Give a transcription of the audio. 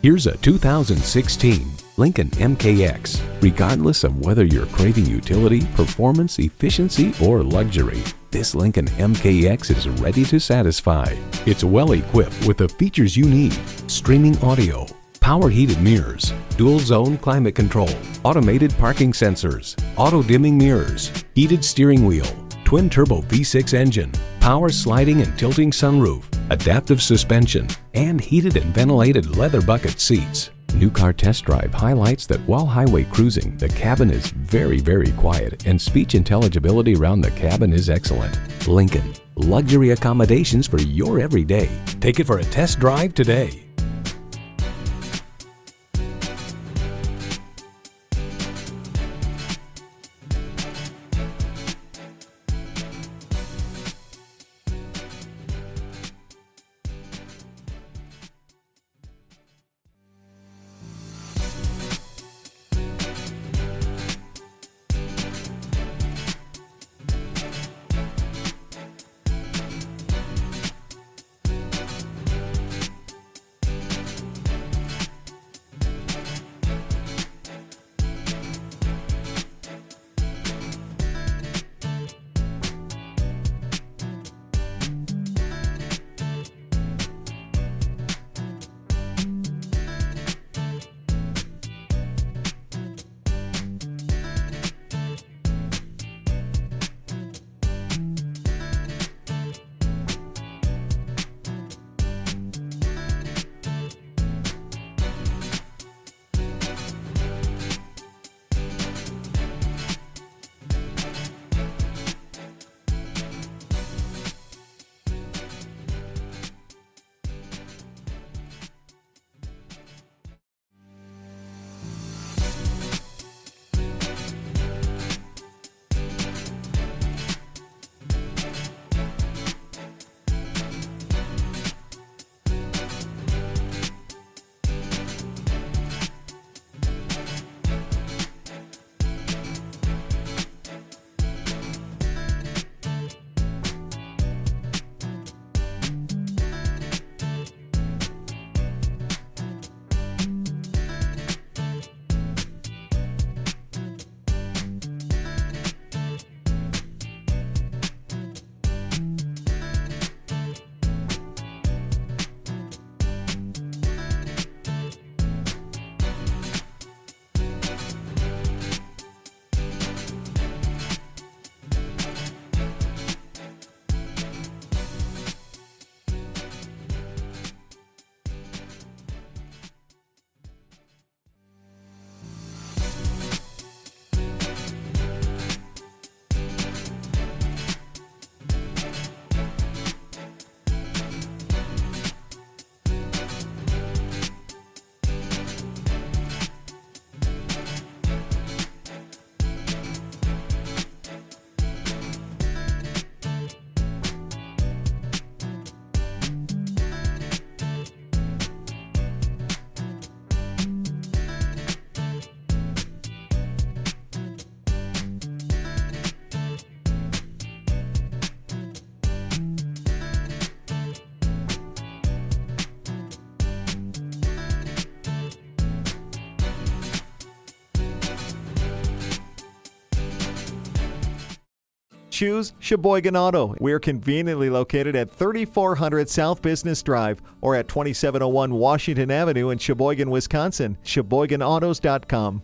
Here's a 2016 Lincoln MKX. Regardless of whether you're craving utility, performance, efficiency, or luxury, this Lincoln MKX is ready to satisfy. It's well equipped with the features you need: streaming audio, power heated mirrors, dual zone climate control, automated parking sensors, auto dimming mirrors, heated steering wheel, twin turbo V6 engine, power sliding and tilting sunroof, adaptive suspension, and heated and ventilated leather bucket seats. New Car Test Drive highlights that while highway cruising, the cabin is very quiet and speech intelligibility around the cabin is excellent. Lincoln, luxury accommodations for your everyday. Take it for a test drive today. Choose Sheboygan Auto. We're conveniently located at 3400 South Business Drive or at 2701 Washington Avenue in Sheboygan, Wisconsin. SheboyganAutos.com.